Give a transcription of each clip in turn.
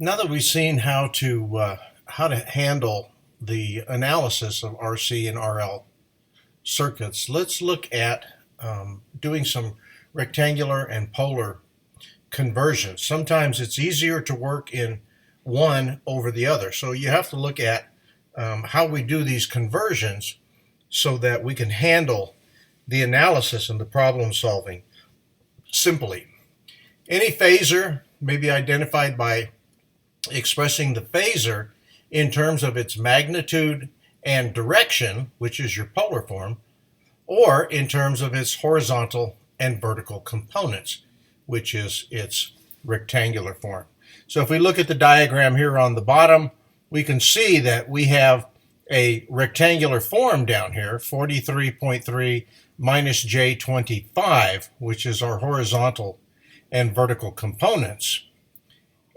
Now that we've seen how to handle the analysis of RC and RL circuits, let's look at doing some rectangular and polar conversions. Sometimes it's easier to work in one over the other, so you have to look at how we do these conversions so that we can handle the analysis and the problem solving simply. Any phasor may be identified by expressing the phasor in terms of its magnitude and direction, which is your polar form, or in terms of its horizontal and vertical components, which is its rectangular form. So if we look at the diagram here on the bottom, we can see that we have a rectangular form down here, 43.3 minus J25, which is our horizontal and vertical components.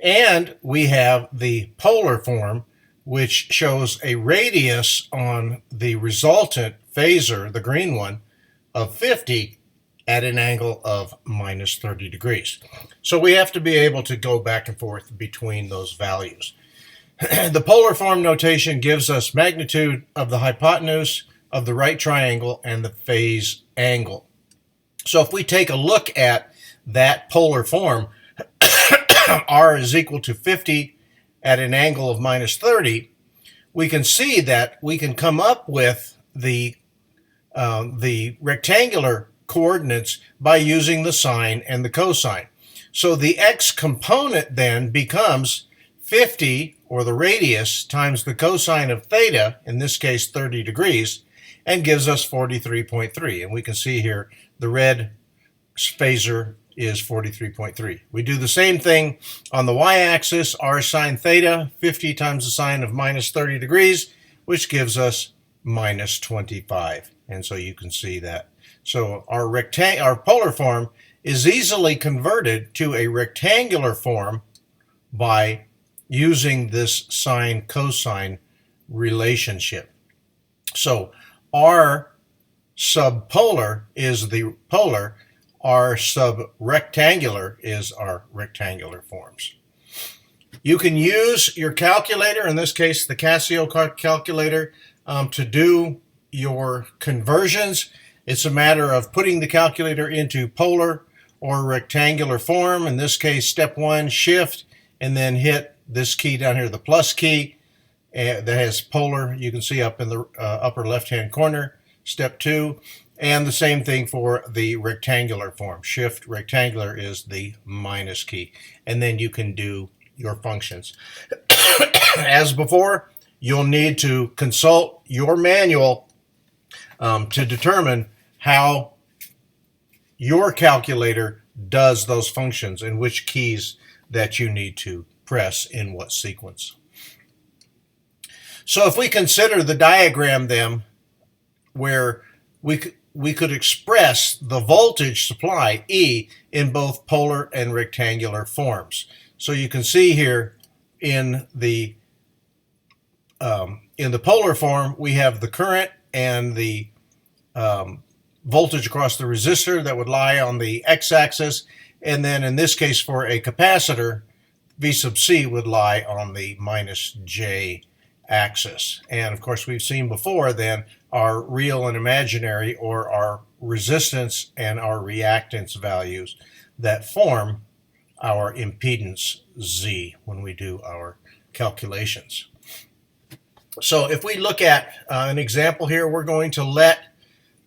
And we have the polar form, which shows a radius on the resultant phasor, the green one, of 50 at an angle of minus 30 degrees. So we have to be able to go back and forth between those values. The polar form notation gives us magnitude of the hypotenuse of the right triangle and the phase angle. So if we take a look at that polar form, r is equal to 50 at an angle of minus 30, we can see that we can come up with the rectangular coordinates by using the sine and the cosine. So the x component then becomes 50, or the radius, times the cosine of theta, in this case 30 degrees, and gives us 43.3. And we can see here the red phasor is 43.3. We do the same thing on the y-axis, r sine theta, 50 times the sine of minus 30 degrees, which gives us minus 25. And so you can see that. So our polar form is easily converted to a rectangular form by using this sine cosine relationship. So r subpolar is the polar, r subrectangular is our rectangular forms. You can use your calculator, in this case the Casio calculator, to do your conversions. It's a matter of putting the calculator into polar or rectangular form. In this case, step 1, shift, and then hit this key down here, the plus key, that has polar, you can see up in the upper left-hand corner, step 2. And the same thing for the rectangular form. Shift rectangular is the minus key. And then you can do your functions. As before, you'll need to consult your manual to determine how your calculator does those functions and which keys that you need to press in what sequence. So if we consider the diagram then, where we could express the voltage supply, E, in both polar and rectangular forms. So you can see here in the polar form, we have the current and the voltage across the resistor that would lie on the x-axis, and then in this case for a capacitor, V sub C would lie on the minus J axis. And of course we've seen before then our real and imaginary, or our resistance and our reactance values that form our impedance Z when we do our calculations. So if we look at an example here, we're going to let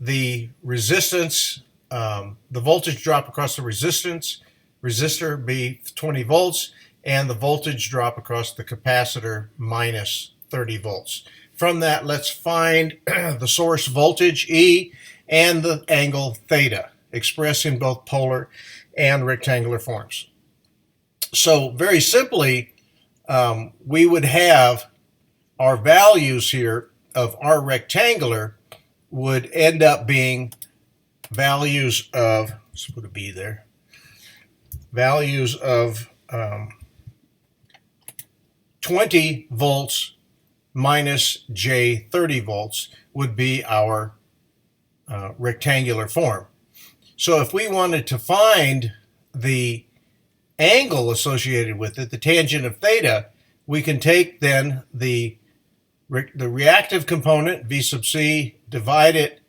the resistance, the voltage drop across the resistor be 20 volts, and the voltage drop across the capacitor minus 30 volts. From that, let's find the source voltage, E, and the angle theta, expressed in both polar and rectangular forms. So very simply, we would have our values here of our rectangular would end up being values of, let's put a B there, values of 20 volts minus J 30 volts would be our rectangular form. So if we wanted to find the angle associated with it, the tangent of theta, we can take then the reactive component, V sub c, divide it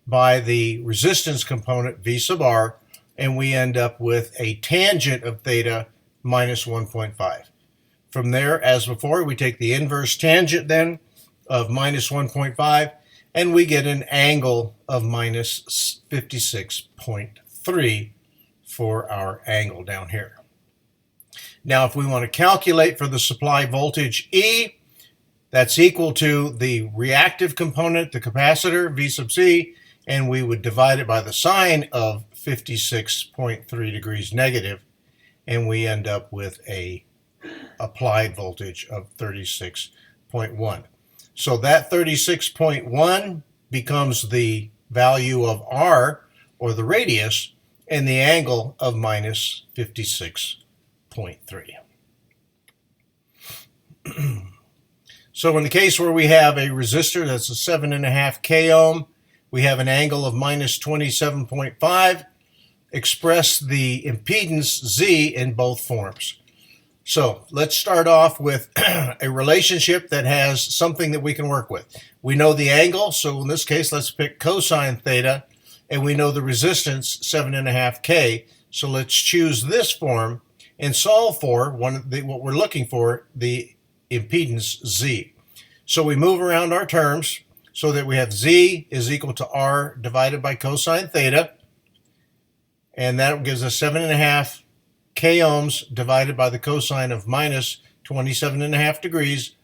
by the resistance component, V sub r, and we end up with a tangent of theta minus 1.5. From there, as before, we take the inverse tangent then of minus 1.5, and we get an angle of minus 56.3 for our angle down here. Now, if we want to calculate for the supply voltage E, that's equal to the reactive component, the capacitor, V sub c, and we would divide it by the sine of 56.3 degrees negative, and we end up with a applied voltage of 36.1. So that 36.1 becomes the value of R, or the radius, and the angle of minus 56.3. So in the case where we have a resistor that's a 7.5 k ohm, we have an angle of minus 27.5. Express the impedance Z in both forms. So let's start off with a relationship that has something that we can work with. We know the angle, so in this case, let's pick cosine theta, and we know the resistance, 7.5 k. So let's choose this form and solve for what we're looking for, the impedance Z. So we move around our terms so that we have Z is equal to R divided by cosine theta, and that gives us 7.5 k ohms divided by the cosine of minus 27.5 degrees,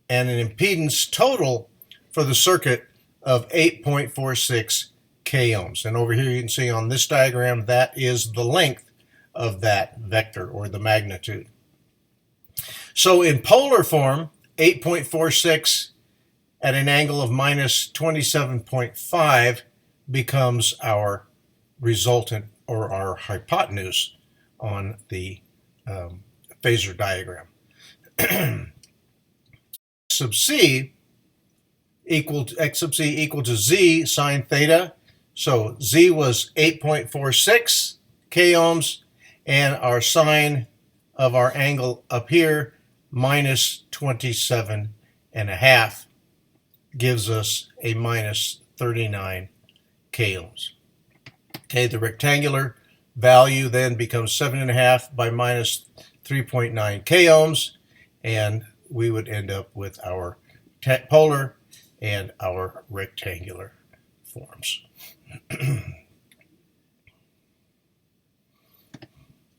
and an impedance total for the circuit of 8.46 k ohms. And over here you can see on this diagram that is the length of that vector, or the magnitude. So in polar form, 8.46 at an angle of minus 27.5 becomes our resultant, or our hypotenuse, on the phasor diagram. X sub c equal to Z sine theta. So Z was 8.46 k ohms, and our sine of our angle up here, minus 27.5, gives us a minus 39 k ohms. Okay, the rectangular value then becomes 7.5 by minus 3.9 k ohms, and we would end up with our polar and our rectangular forms.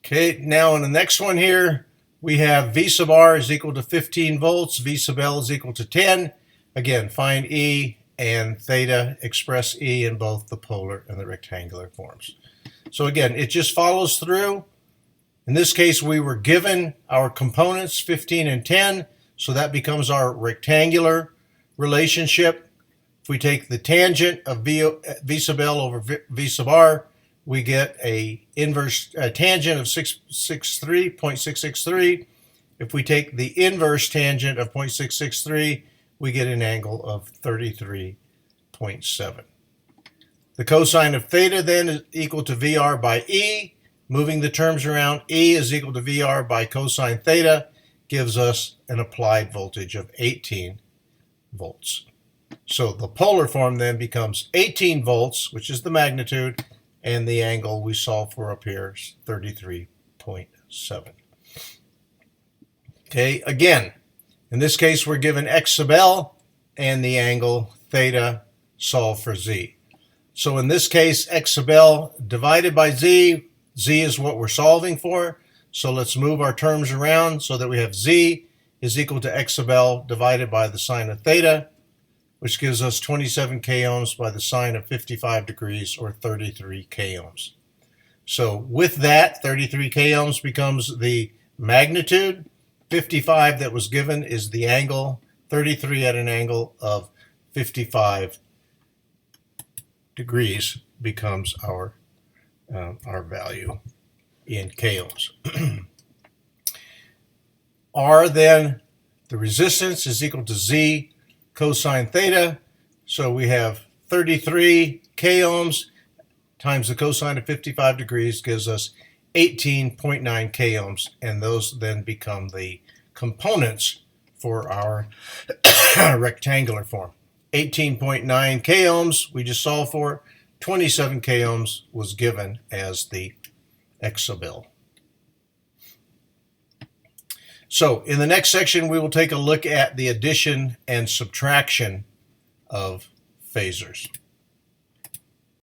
Okay, now in the next one here, we have V sub R is equal to 15 volts, V sub L is equal to 10. Again, find E and theta, express E in both the polar and the rectangular forms. So again, it just follows through. In this case, we were given our components, 15 and 10, so that becomes our rectangular relationship. If we take the tangent of V sub L over V sub R, we get a tangent of 0.663. If we take the inverse tangent of 0.663, we get an angle of 33.7. The cosine of theta then is equal to VR by E. Moving the terms around, E is equal to VR by cosine theta, gives us an applied voltage of 18 volts. So the polar form then becomes 18 volts, which is the magnitude, and the angle we solve for up here is 33.7. Okay, again, in this case we're given X sub L and the angle theta, solve for Z. So in this case, X sub L divided by Z, Z is what we're solving for. So let's move our terms around so that we have Z is equal to X sub L divided by the sine of theta, which gives us 27 k ohms by the sine of 55 degrees, or 33 k ohms. So with that, 33 k ohms becomes the magnitude. 55 that was given is the angle. 33 at an angle of 55 degrees becomes our value in k ohms. R then, the resistance is equal to Z cosine theta. So we have 33 k ohms times the cosine of 55 degrees gives us 18.9 k ohms, and those then become the components for our rectangular form. 18.9 k ohms we just solved for. 27 k ohms was given as the exabil. So in the next section, we will take a look at the addition and subtraction of phasors.